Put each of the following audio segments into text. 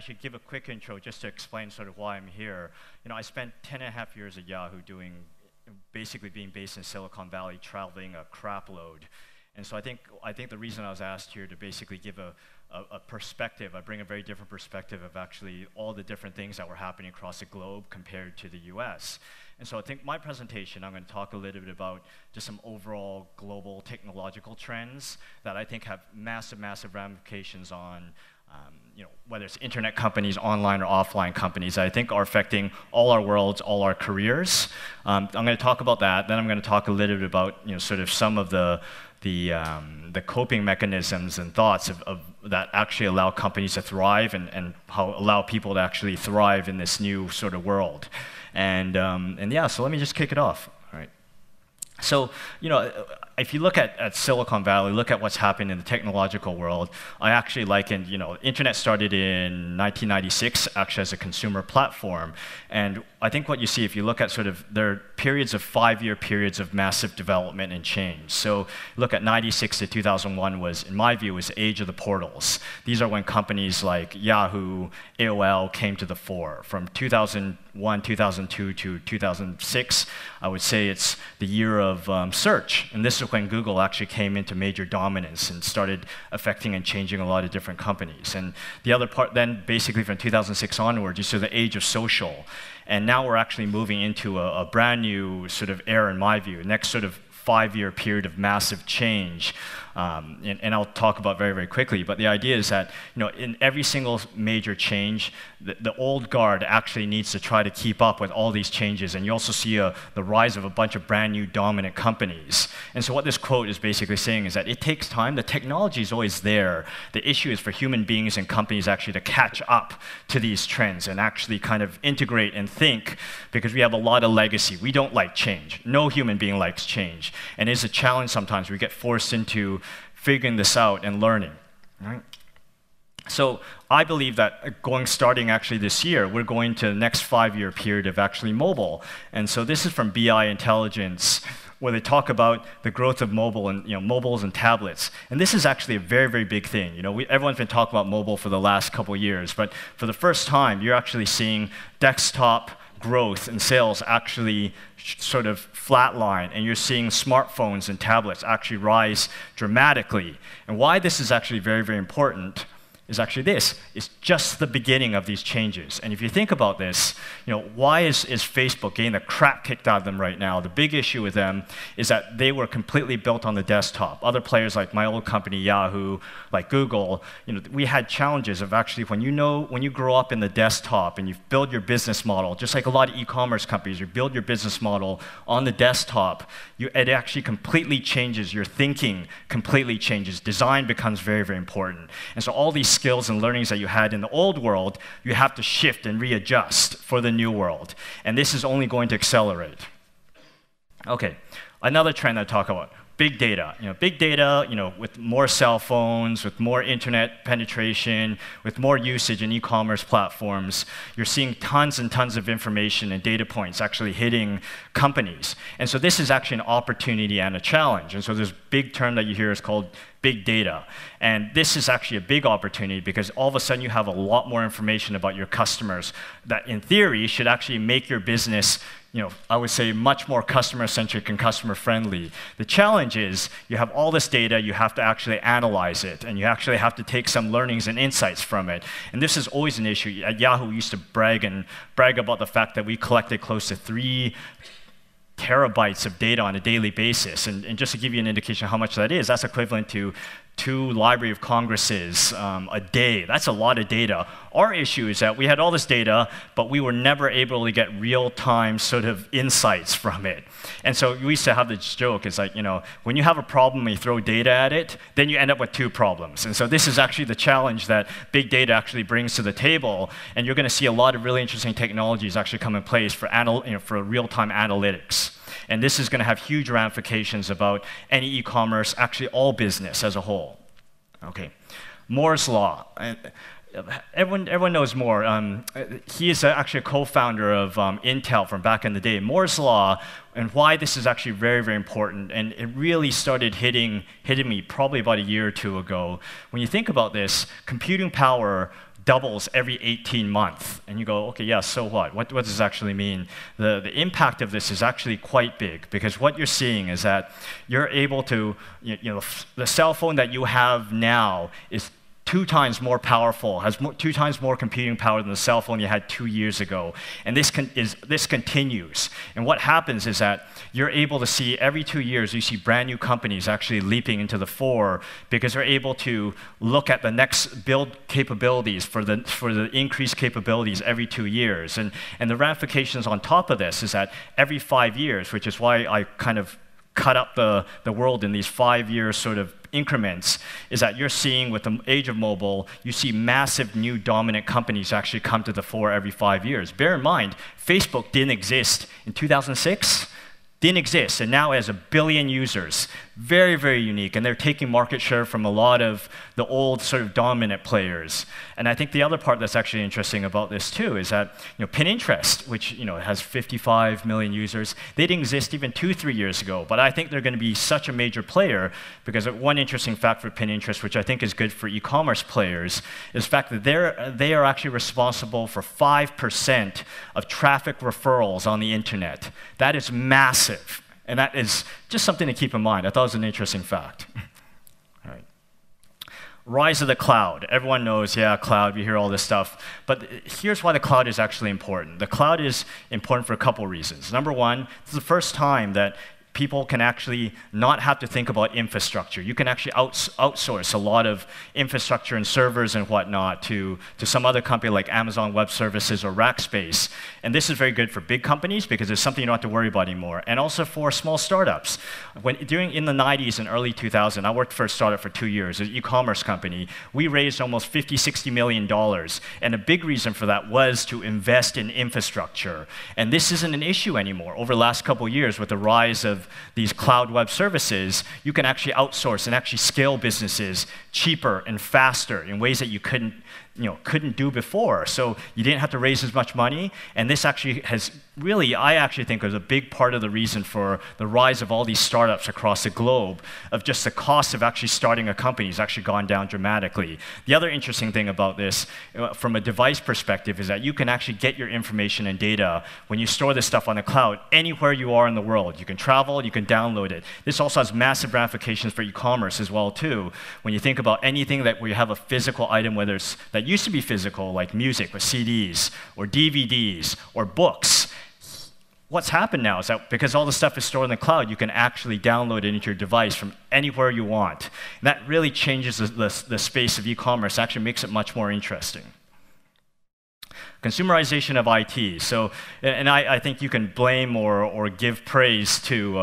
actually give a quick intro just to explain sort of why I'm here. I spent 10.5 years at Yahoo doing, basically being based in Silicon Valley, traveling a crap load. And so I think the reason I was asked here to basically give a perspective, I bring a very different perspective of actually all the different things that were happening across the globe compared to the US. And so I think my presentation, I'm going to talk a little bit about just some overall global technological trends that I think have massive, massive ramifications on whether it's internet companies, online or offline companies, that I think are affecting all our worlds, all our careers. I'm going to talk about that. Then I'm going to talk a little bit about sort of some of the coping mechanisms and thoughts that actually allow companies to thrive and how allow people to actually thrive in this new sort of world. And yeah, so let me just kick it off. All right. So, if you look at Silicon Valley, look at what's happened in the technological world, I actually likened, internet started in 1996 actually as a consumer platform. And I think what you see, if you look at sort of, there are periods of 5-year periods of massive development and change. So look at 96 to 2001 was, in my view, was the age of the portals. These are when companies like Yahoo, AOL came to the fore. From 2001, 2002 to 2006, I would say it's the year of search. And this is when Google actually came into major dominance and started affecting and changing a lot of different companies. And the other part then, basically from 2006 onwards, you saw the age of social. And now we're actually moving into a brand new sort of era, in my view, next sort of 5-year period of massive change. And I'll talk about very, very quickly, but the idea is that in every single major change, the old guard actually needs to try to keep up with all these changes, and you also see the rise of a bunch of brand new dominant companies. And so what this quote is basically saying is that it takes time. The technology is always there. The issue is for human beings and companies actually to catch up to these trends and actually kind of integrate and think, because we have a lot of legacy. We don't like change. No human being likes change. And it's a challenge sometimes. We get forced into figuring this out and learning. Right? So I believe that starting actually this year, we're going to the next 5-year period of actually mobile. And so this is from BI Intelligence, where they talk about the growth of mobile and mobiles and tablets. And this is actually a very, very big thing. Everyone's been talking about mobile for the last couple of years, but for the first time, you're actually seeing desktop growth and sales actually sort of flatline, and you're seeing smartphones and tablets actually rise dramatically. And why this is actually very, very important is actually this. It's just the beginning of these changes. And if you think about this, why is Facebook getting the crap kicked out of them right now? The big issue with them is that they were completely built on the desktop. Other players like my old company, Yahoo, like Google, we had challenges of actually when you grow up in the desktop and you build your business model, just like a lot of e-commerce companies, you build your business model on the desktop, it actually completely changes, your thinking completely changes. Design becomes very, very important. And so all these skills and learnings that you had in the old world, you have to shift and readjust for the new world. And this is only going to accelerate. Okay, another trend I talk about, big data. Big data, with more cell phones, with more internet penetration, with more usage in e-commerce platforms, you're seeing tons and tons of information and data points actually hitting companies. And so this is actually an opportunity and a challenge. And so this big term that you hear is called big data. And this is actually a big opportunity because all of a sudden you have a lot more information about your customers that in theory should actually make your business, I would say much more customer-centric and customer-friendly. The challenge is you have all this data, you have to actually analyze it, and you actually have to take some learnings and insights from it. And this is always an issue. At Yahoo, we used to brag about the fact that we collected close to 3 terabytes of data on a daily basis. And just to give you an indication of how much that is, that's equivalent to 2 Library of Congresses a day. That's a lot of data. Our issue is that we had all this data, but we were never able to get real-time sort of insights from it. And so we used to have this joke, it's like, when you have a problem and you throw data at it, then you end up with 2 problems. And so this is actually the challenge that big data actually brings to the table, and you're going to see a lot of really interesting technologies actually come in place for real-time analytics. And this is going to have huge ramifications about any e-commerce, actually all business as a whole. Okay, Moore's Law. Everyone knows Moore. He is actually a co-founder of Intel from back in the day. Moore's Law, and why this is actually very, very important, and it really started hitting me probably about a year or 2 ago. When you think about this, computing power doubles every 18 months. And you go, okay, yeah, so what? What does this actually mean? The impact of this is actually quite big, because what you're seeing is that you're able to, the cell phone that you have now is 2 times more powerful, has 2 times more computing power than the cell phone you had 2 years ago. And this continues. And what happens is that you're able to see every 2 years, you see brand new companies actually leaping into the fore, because they're able to look at the next build capabilities for the increased capabilities every 2 years. And the ramifications on top of this is that every 5 years, which is why I kind of cut up the world in these 5-year sort of increments, is that you're seeing with the age of mobile, you see massive new dominant companies actually come to the fore every 5 years. Bear in mind, Facebook didn't exist in 2006. Didn't exist, and now has 1 billion users. Very, very unique, and they're taking market share from a lot of the old sort of dominant players. And I think the other part that's actually interesting about this too is that Pinterest, which has 55 million users, they didn't exist even 2-3 years ago. But I think they're going to be such a major player, because one interesting fact for Pinterest, which I think is good for e-commerce players, is the fact that they are actually responsible for 5% of traffic referrals on the internet. That is massive. And that is just something to keep in mind. I thought it was an interesting fact. All right. Rise of the cloud. Everyone knows, yeah, cloud, we hear all this stuff. But here's why the cloud is actually important. The cloud is important for a couple reasons. Number one, this is the first time that people can actually not have to think about infrastructure. You can actually outsource a lot of infrastructure and servers and whatnot to some other company like Amazon Web Services or Rackspace. And this is very good for big companies, because it's something you don't have to worry about anymore. And also for small startups. In the 90s and early 2000s, I worked for a startup for 2 years, an e-commerce company. We raised almost $50, $60 million. And a big reason for that was to invest in infrastructure. And this isn't an issue anymore. Over the last couple of years, with the rise of these cloud web services, you can actually outsource and actually scale businesses cheaper and faster in ways that you couldn't do before. So you didn't have to raise as much money, and this actually has really, I actually think, was a big part of the reason for the rise of all these startups across the globe, of just the cost of actually starting a company has actually gone down dramatically. The other interesting thing about this, from a device perspective, is that you can actually get your information and data when you store this stuff on the cloud anywhere you are in the world. You can travel, you can download it. This also has massive ramifications for e-commerce as well, too. When you think about anything where you have a physical item, whether it's that used to be physical, like music with CDs or DVDs or books. What's happened now is that because all the stuff is stored in the cloud, you can actually download it into your device from anywhere you want. And that really changes the space of e-commerce, actually makes it much more interesting. Consumerization of IT. So, and I think you can blame or give praise to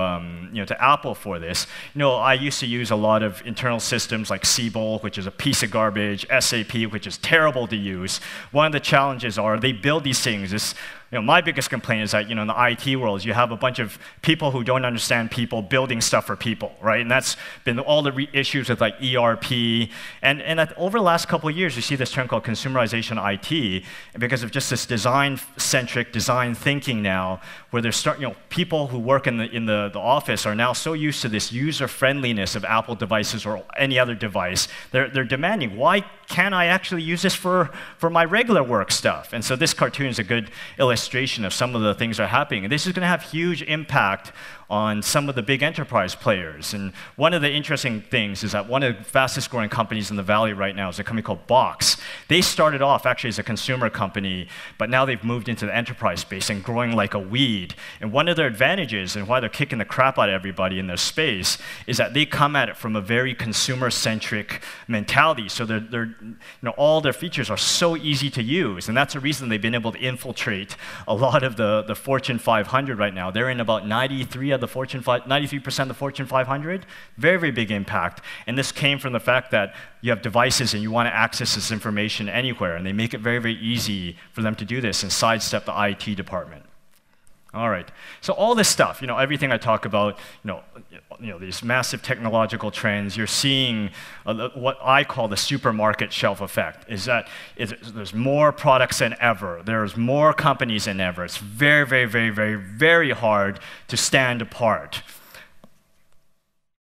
Apple for this. I used to use a lot of internal systems like Siebel, which is a piece of garbage, SAP, which is terrible to use. One of the challenges are they build these things. My biggest complaint is that, in the IT world, you have a bunch of people who don't understand people building stuff for people, right? And that's been all the issues with like ERP. And over the last couple of years, you see this term called consumerization IT, because of just this design-centric design thinking now, where there's people who work in the office are now so used to this user-friendliness of Apple devices or any other device. They're demanding, why can't I actually use this for my regular work stuff? And so this cartoon is a good illustration of some of the things that are happening. And this is going to have huge impact on some of the big enterprise players. And one of the interesting things is that one of the fastest growing companies in the Valley right now is a company called Box. They started off actually as a consumer company, but now they've moved into the enterprise space and growing like a weed. And one of their advantages, and why they're kicking the crap out of everybody in their space, is that they come at it from a very consumer-centric mentality. So all their features are so easy to use. And that's the reason they've been able to infiltrate a lot of the Fortune 500 right now. They're in about 93% of the Fortune 500. Very, very big impact. And this came from the fact that you have devices and you want to access this information anywhere. And they make it very, very easy for them to do this and sidestep the IT department. All right. So all this stuff, everything I talk about, these massive technological trends, you're seeing what I call the supermarket shelf effect, is that there's more products than ever. There's more companies than ever. It's very, very, very, very, very hard to stand apart.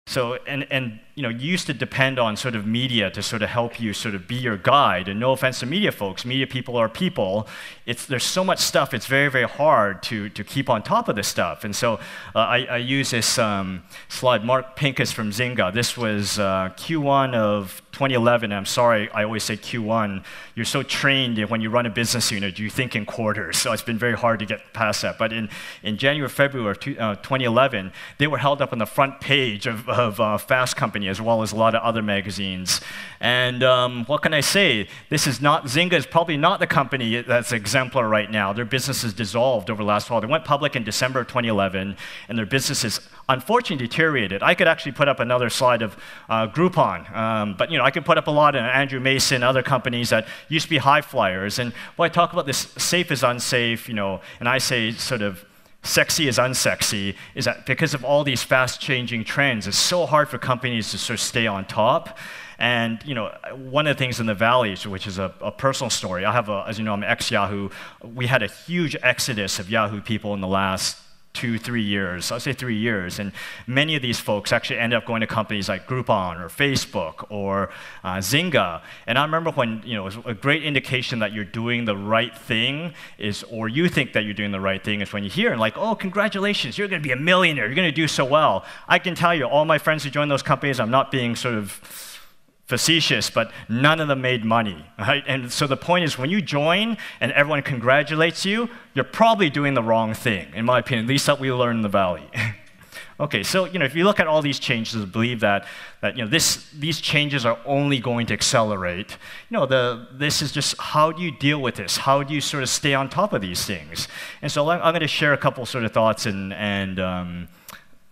So, and you used to depend on sort of media to sort of help you sort of be your guide. And no offense to media folks, media people are people. There's so much stuff, it's very, very hard to keep on top of this stuff. And so I use this slide. Mark Pincus from Zynga. This was Q1 of 2011. I'm sorry, I always say Q1. You're so trained when you run a business unit, you think in quarters. So it's been very hard to get past that. But in January, February of 2011, they were held up on the front page of Fast Company, as well as a lot of other magazines. And what can I say? Zynga is probably not the company that's exemplar right now. Their business has dissolved over the last while. They went public in December of 2011, and their business has unfortunately deteriorated. I could actually put up another slide of Groupon, but I can put up a lot of Andrew Mason, other companies that used to be high flyers. And when I talk about this safe is unsafe, and I say sort of sexy is unsexy, is that because of all these fast-changing trends, it's so hard for companies to sort of stay on top. And one of the things in the Valley, which is a personal story, I have as you know, I'm ex-Yahoo. We had a huge exodus of Yahoo people in the last 2-3 years. I'll say 3 years. And many of these folks actually end up going to companies like Groupon or Facebook or Zynga. And I remember when, it was a great indication that you're doing the right thing or you think that you're doing the right thing is when you hear and oh, congratulations, you're going to be a millionaire, you're going to do so well. I can tell you, all my friends who joined those companies, I'm not being sort of facetious, but none of them made money, right? And so the point is, when you join and everyone congratulates you, you're probably doing the wrong thing, in my opinion, at least that we learned in the Valley. Okay, so if you look at all these changes, I believe that these changes are only going to accelerate. This is just how do you deal with this? How do you sort of stay on top of these things? And so I'm going to share a couple sort of thoughts and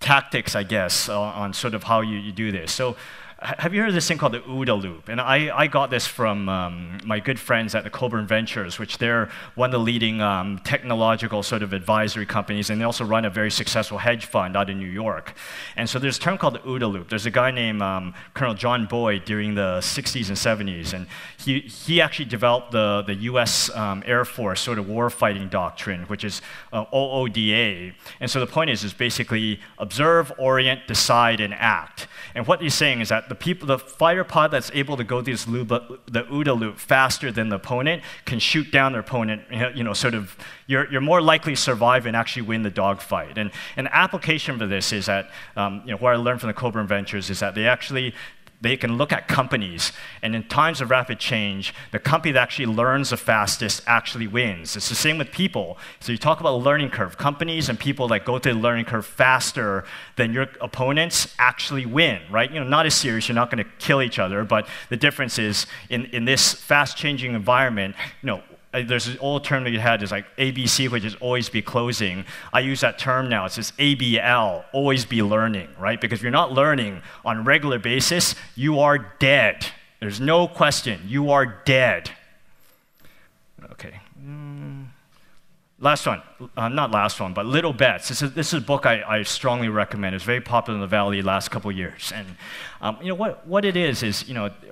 tactics, I guess, on sort of how you do this. So, have you heard of this thing called the OODA loop? And I got this from my good friends at the Coburn Ventures, which they're one of the leading technological sort of advisory companies, and they also run a very successful hedge fund out in New York. And so there's a term called the OODA loop. There's a guy named Colonel John Boyd during the 60s and 70s, and he actually developed the US Air Force sort of warfighting doctrine, which is OODA. And so the point is basically observe, orient, decide, and act. And what he's saying is that the fighter pod that's able to go the OODA loop faster than the opponent can shoot down their opponent. Sort of you're more likely to survive and actually win the dogfight. And an application for this is that what I learned from the Coburn Ventures is that they can look at companies, and in times of rapid change, the company that actually learns the fastest actually wins. It's the same with people. So you talk about a learning curve. Companies and people that go through the learning curve faster than your opponents actually win, right? Not as serious, you're not going to kill each other, but the difference is in this fast-changing environment, there's an old term that you had is like ABC, which is always be closing. I use that term now. It's just ABL, always be learning, right? Because if you're not learning on a regular basis, you are dead. There's no question. You are dead. Okay. Last one, not last one, but Little Bets. This is a book I strongly recommend. It's very popular in the Valley the last couple of years. And what it is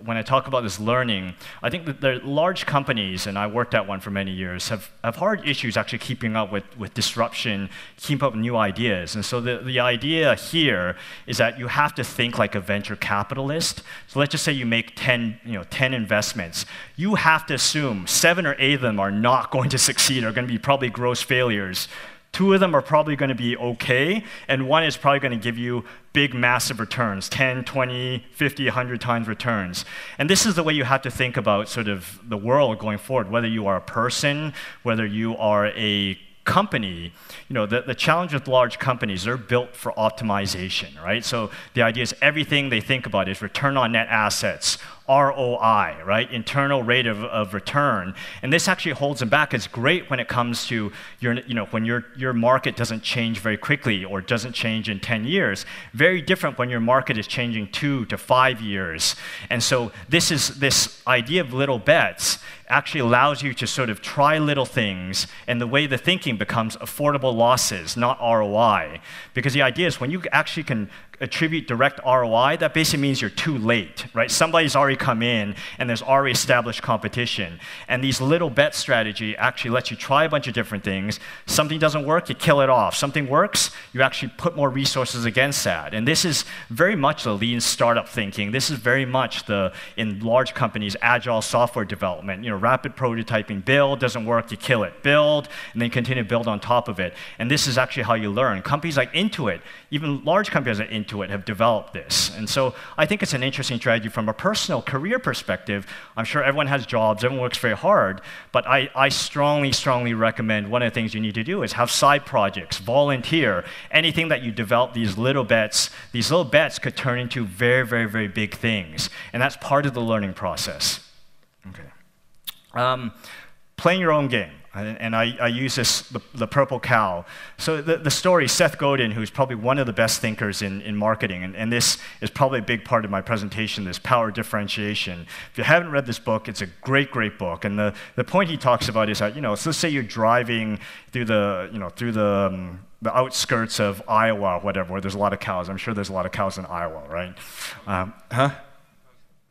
when I talk about this learning, I think that the large companies, and I worked at one for many years, have hard issues actually keeping up with disruption, keeping up with new ideas. And so the idea here is that you have to think like a venture capitalist. So let's just say you make 10 investments. You have to assume 7 or 8 of them are not going to succeed, are going to be probably gross failures. 2 of them are probably going to be okay, and 1 is probably going to give you big, massive returns, 10, 20, 50, 100 times returns. And this is the way you have to think about sort of the world going forward, whether you are a person, whether you are a company. The challenge with large companies, they're built for optimization, right? So the idea is everything they think about is return on net assets, ROI, right? Internal rate of return. And this actually holds them back. It's great when it comes to when your market doesn't change very quickly or doesn't change in 10 years. Very different when your market is changing 2 to 5 years. And so this idea of little bets actually allows you to sort of try little things, and the way the thinking becomes affordable losses, not ROI. Because the idea is when you actually can attribute direct ROI, that basically means you're too late, right? Somebody's already come in, and there's already established competition. And these little bet strategy actually lets you try a bunch of different things. Something doesn't work, you kill it off. Something works, you actually put more resources against that. And this is very much the lean startup thinking. This is very much in large companies, agile software development. Rapid prototyping, build, doesn't work, you kill it. Build, and then continue to build on top of it. And this is actually how you learn. Companies like Intuit, even large companies like Intuit have developed this. And so I think it's an interesting strategy from a personal career perspective. I'm sure everyone has jobs, everyone works very hard, but I strongly, strongly recommend one of the things you need to do is have side projects, volunteer, anything that you develop, these little bets could turn into very, very, very big things. And that's part of the learning process. Okay. Playing your own game. And I use this, the purple cow. So the story, Seth Godin, who's probably one of the best thinkers in marketing, and this is probably a big part of my presentation, this power differentiation. If you haven't read this book, it's a great, great book. And the point he talks about is that, so let's say you're driving through the outskirts of Iowa or whatever, where there's a lot of cows. I'm sure there's a lot of cows in Iowa, right?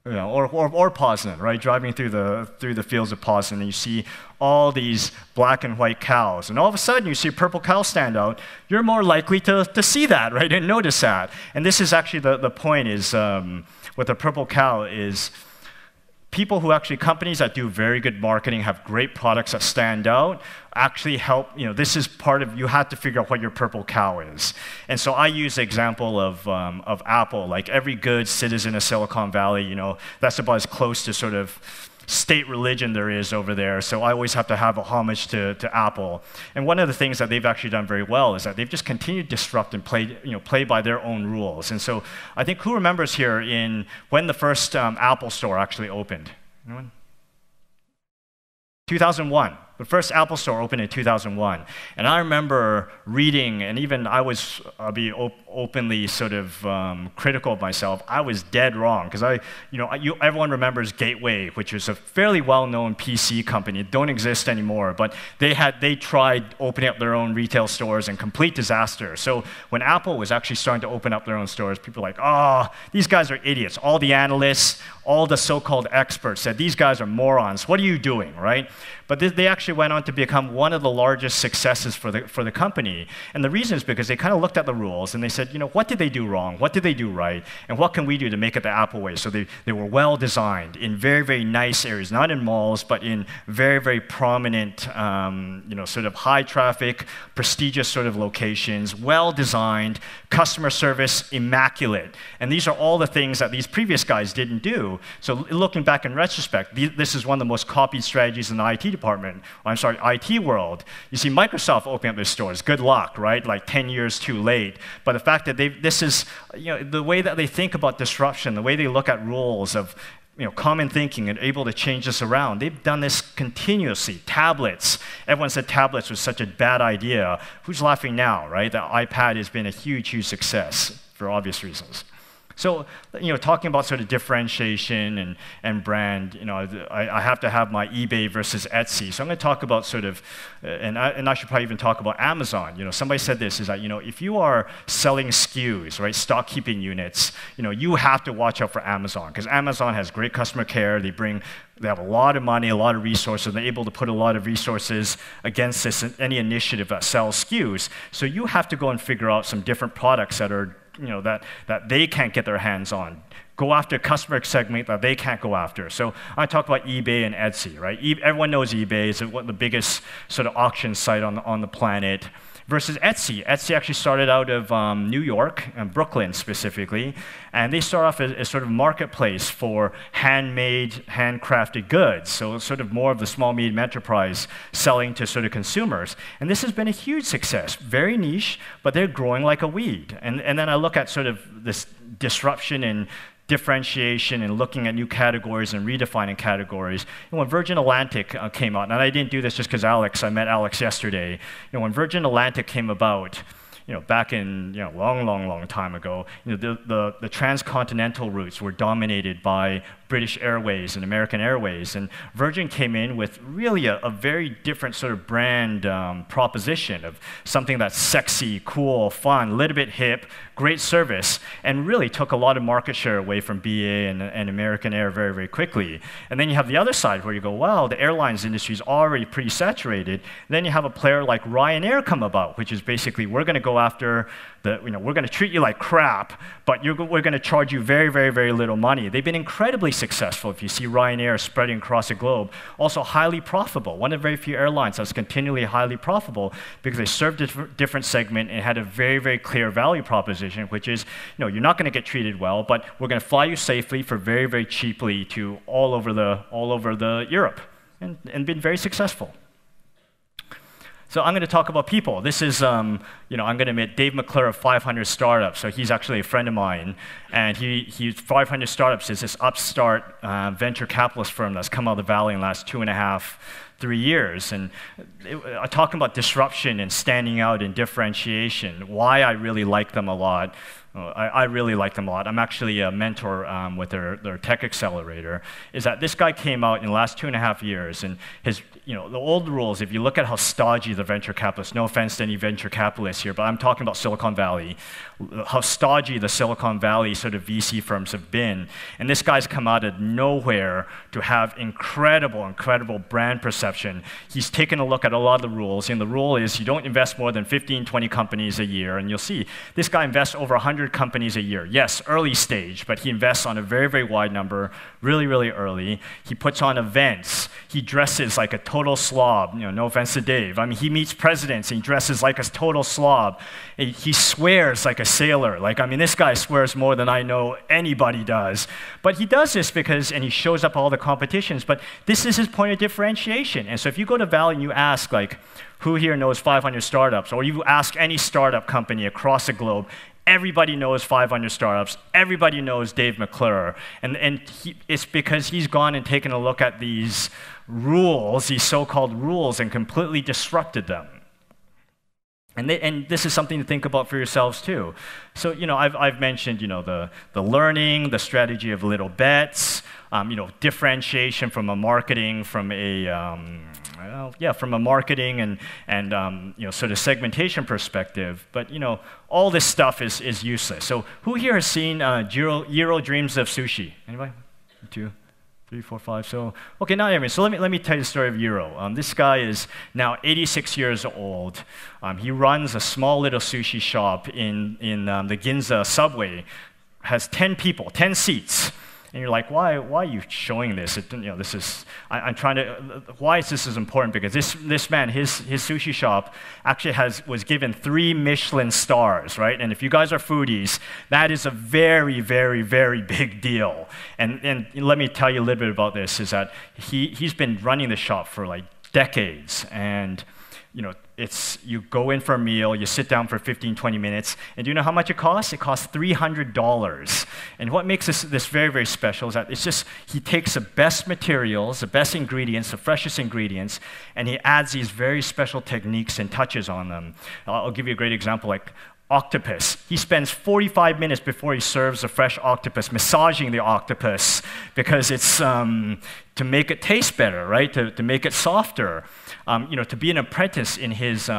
Or Poznan, right? Driving through the fields of Poznan, and you see all these black and white cows, and all of a sudden you see a purple cow stand out. You're more likely to see that, right, and notice that. And this is actually the point is with the purple cow is people who actually, companies that do very good marketing, have great products that stand out, actually help, this is part of, you have to figure out what your purple cow is. And so I use the example of Apple, like every good citizen of Silicon Valley, that's about as close to sort of state religion there is over there, so I always have to have a homage to Apple. And one of the things that they've actually done very well is that they've just continued to disrupt and play by their own rules. And so I think, who remembers here when the first Apple store actually opened? Anyone? 2001. The first Apple store opened in 2001. And I remember reading, and even I'll be openly sort of critical of myself. I was dead wrong, because everyone remembers Gateway, which was a fairly well-known PC company. It don't exist anymore, but they tried opening up their own retail stores, and complete disaster. So when Apple was actually starting to open up their own stores, people were like, oh, these guys are idiots. All the analysts, all the so-called experts said, these guys are morons. What are you doing, right? But they actually went on to become one of the largest successes for the company. And the reason is because they kind of looked at the rules and they said, what did they do wrong? What did they do right? And what can we do to make it the Apple way? So they were well designed in very, very nice areas, not in malls, but in very, very prominent, sort of high traffic, prestigious sort of locations, well designed, customer service immaculate. And these are all the things that these previous guys didn't do. So looking back in retrospect, this is one of the most copied strategies in the IT world. You see Microsoft opening up their stores. Good luck, right? Like 10 years too late. But the fact that this is, the way that they think about disruption, the way they look at rules of, common thinking and able to change this around. They've done this continuously. Tablets. Everyone said tablets was such a bad idea. Who's laughing now, right? The iPad has been a huge, huge success for obvious reasons. So, talking about sort of differentiation and brand, I have to have my eBay versus Etsy. So I'm going to talk about sort of, and I should probably even talk about Amazon. Somebody said this, is that, if you are selling SKUs, right, stock keeping units, you have to watch out for Amazon, because Amazon has great customer care. They have a lot of money, a lot of resources, and they're able to put a lot of resources against any initiative that sells SKUs. So you have to go and figure out some different products that are that they can't get their hands on. Go after a customer segment that they can't go after. So I talk about eBay and Etsy, right? Everyone knows eBay. It's one of the biggest sort of auction site on the planet. Versus Etsy. Etsy actually started out of New York, and Brooklyn specifically, and they start off as sort of marketplace for handmade, handcrafted goods, so sort of more of the small, medium enterprise selling to sort of consumers. And this has been a huge success, very niche, but they're growing like a weed. And then I look at sort of this disruption and differentiation and looking at new categories and redefining categories. And when Virgin Atlantic came out, and I didn't do this just because I met Alex yesterday. When Virgin Atlantic came about, back in long time ago, the transcontinental routes were dominated by British Airways and American Airways. And Virgin came in with really a very different sort of brand proposition of something that's sexy, cool, fun, a little bit hip, great service, and really took a lot of market share away from BA and American Air very, very quickly. And then you have the other side where you go, wow, the airlines industry is already pretty saturated. And then you have a player like Ryanair come about, which is basically, we're going to go after we're going to treat you like crap, but we're going to charge you very, very, very little money. They've been incredibly successful. If you see Ryanair spreading across the globe, also highly profitable. One of the very few airlines that's continually highly profitable because they served a different segment and had a very, very clear value proposition, which is, you're not going to get treated well, but we're going to fly you safely for very, very cheaply to all over the Europe, and been very successful. So I'm going to talk about people. This is, I'm going to admit, Dave McClure of 500 Startups. So he's actually a friend of mine. And 500 Startups is this upstart venture capitalist firm that's come out of the Valley in the last 2.5, 3 years. And talking about disruption and standing out and differentiation, why I really like them a lot. I really like them a lot. I'm actually a mentor with their tech accelerator. Is that this guy came out in the last 2.5 years, and the old rules, if you look at how stodgy the venture capitalists, no offense to any venture capitalists here, but I'm talking about Silicon Valley, how stodgy the Silicon Valley sort of VC firms have been. And this guy's come out of nowhere to have incredible, incredible brand perception. He's taken a look at a lot of the rules, and the rule is you don't invest more than 15, 20 companies a year, and you'll see this guy invests over 100 companies a year. Yes, early stage, but he invests on a very, very wide number, really, really early. He puts on events. He dresses like a total slob. No offense to Dave. I mean, he meets presidents and he dresses like a total slob. He swears like a sailor. This guy swears more than I know anybody does. But he does this and he shows up at all the competitions, but this is his point of differentiation. And so if you go to Valley and you ask, who here knows 500 Startups, or you ask any startup company across the globe, everybody knows 500 Startups. Everybody knows Dave McClure. And it's because he's gone and taken a look at these rules, these so-called rules, and completely disrupted them. And this is something to think about for yourselves too. So I've mentioned the learning, the strategy of little bets, differentiation from a marketing, from a marketing and sort of segmentation perspective. But all this stuff is useless. So who here has seen Jiro Dreams of Sushi? Anybody? 2, 3, 4, 5. So okay, not everyone. So let me tell you the story of Jiro. This guy is now 86 years old. He runs a small little sushi shop in the Ginza subway. Has 10 people, 10 seats. And you're like, why are you showing this? I'm trying to. Why is this important? Because this man, his sushi shop actually was given 3 Michelin stars, right? And if you guys are foodies, that is a very, very, very big deal. And let me tell you a little bit about this. Is that he's been running the shop for decades, and you go in for a meal, you sit down for 15, 20 minutes, and do you know how much it costs? It costs $300. And what makes this very, very special is that he takes the best materials, the best ingredients, the freshest ingredients, and he adds these very special techniques and touches on them. I'll give you a great example, like octopus. He spends 45 minutes before he serves a fresh octopus, massaging the octopus, because it's to make it taste better, right? To make it softer. To be an apprentice in his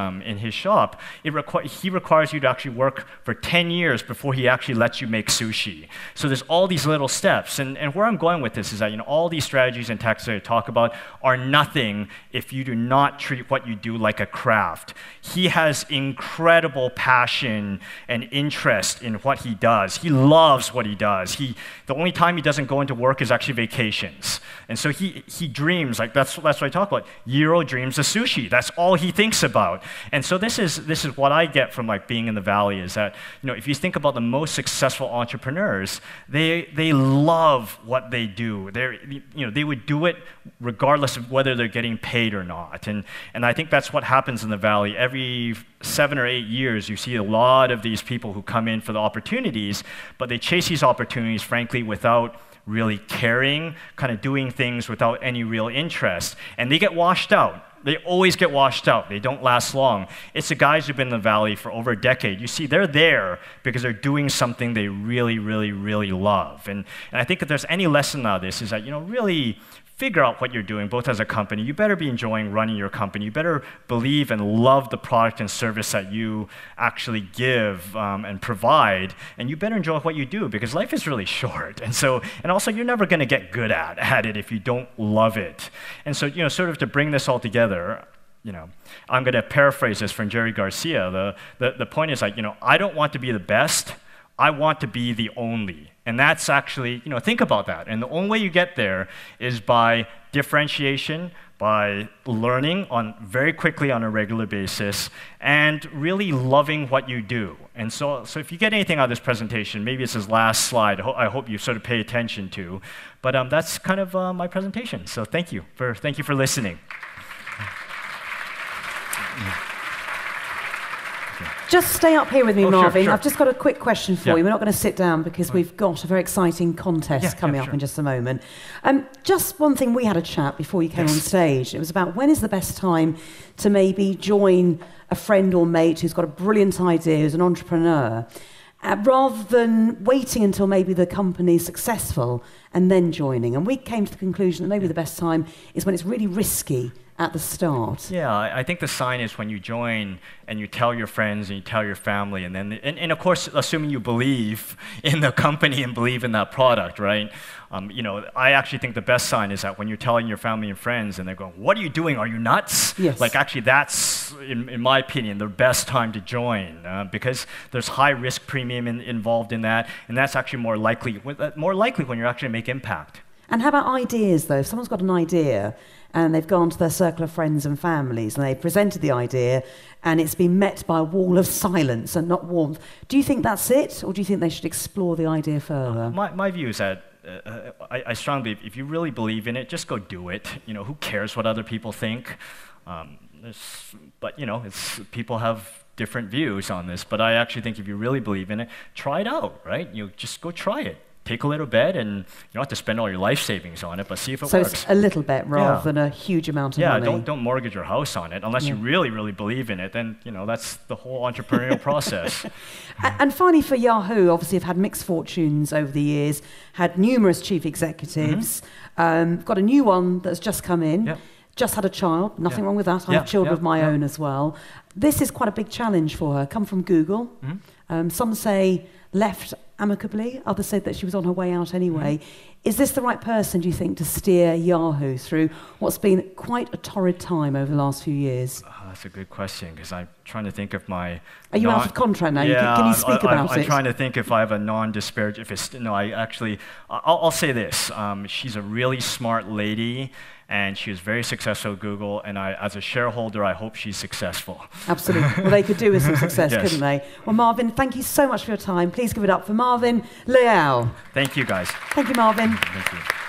shop, he requires you to actually work for 10 years before he actually lets you make sushi. So there's all these little steps. And where I'm going with this is that all these strategies and tactics that I talk about are nothing if you do not treat what you do like a craft. He has incredible passion and interest in what he does. He loves what he does. The only time he doesn't go into work is actually vacations. And so he dreams, that's what I talk about. Jiro dreams of sushi. That's all he thinks about. And so this is what I get from being in the Valley is that if you think about the most successful entrepreneurs, they love what they do. They would do it regardless of whether they're getting paid or not. And I think that's what happens in the Valley. Every 7 or 8 years, you see a lot of these people who come in for the opportunities, but they chase these opportunities, frankly, without really caring, kind of doing things without any real interest. And they get washed out. They always get washed out. They don't last long. It's the guys who've been in the Valley for over a decade. You see, they're there because they're doing something they really, really, really love. And I think if there's any lesson out of this is that, really figure out what you're doing, both as a company. You better be enjoying running your company. You better believe and love the product and service that you actually give and provide. And you better enjoy what you do, because life is really short. And also, you're never going to get good at it if you don't love it. And so, sort of to bring this all together, I'm going to paraphrase this from Jerry Garcia. The point is like, I don't want to be the best. I want to be the only. And that's actually, think about that. And the only way you get there is by differentiation, by learning very quickly on a regular basis, and really loving what you do. And so if you get anything out of this presentation, maybe it's this last slide, I hope you sort of pay attention to. But that's kind of my presentation. So thank you for listening. Just stay up here with me, Marvin. Sure. I've just got a quick question for you. We're not going to sit down because we've got a very exciting contest coming up in just a moment. Just one thing, we had a chat before you came on stage. It was about when is the best time to maybe join a friend or mate who's got a brilliant idea, who's an entrepreneur, rather than waiting until maybe the company's successful and then joining. And we came to the conclusion that maybe the best time is when it's really risky at the start. Yeah, I think the sign is when you join and you tell your friends and you tell your family, and then and of course, assuming you believe in the company and believe in that product, right? I actually think the best sign is that when you're telling your family and friends and they're going, "What are you doing? Are you nuts?" Yes. Like actually, that's in my opinion the best time to join because there's high risk premium involved in that, and that's actually more likely when you're actually make impact. And how about ideas, though? If someone's got an idea and they've gone to their circle of friends and families and they've presented the idea and it's been met by a wall of silence and not warmth, do you think that's it, or do you think they should explore the idea further? My view is that I strongly believe if you really believe in it, just go do it. Who cares what other people think? But people have different views on this. But I actually think if you really believe in it, try it out, right? Just go try it. Take a little bit, and you don't have to spend all your life savings on it, but see if it works. So it's a little bit rather than a huge amount of money. Yeah, don't mortgage your house on it unless you really, really believe in it. Then that's the whole entrepreneurial process. And finally, for Yahoo, obviously, have had mixed fortunes over the years. Had numerous chief executives. Got a new one that's just come in. Yep. Just had a child. Nothing wrong with that. I have children of my own as well. This is quite a big challenge for her. Come from Google. Some say left amicably. Others said that she was on her way out anyway. Is this the right person, do you think, to steer Yahoo through what's been quite a torrid time over the last few years? That's a good question, because I'm trying to think of my... Are you out of contract now? Yeah, can you speak about it? I'm trying to think if I have a non-disparage... I'll say this. She's a really smart lady, and she was very successful at Google, and as a shareholder, I hope she's successful. Absolutely. Well, they could do with some success, couldn't they? Well, Marvin, thank you so much for your time. Please give it up for Marvin Liao. Thank you, guys. Thank you, Marvin. Thank you.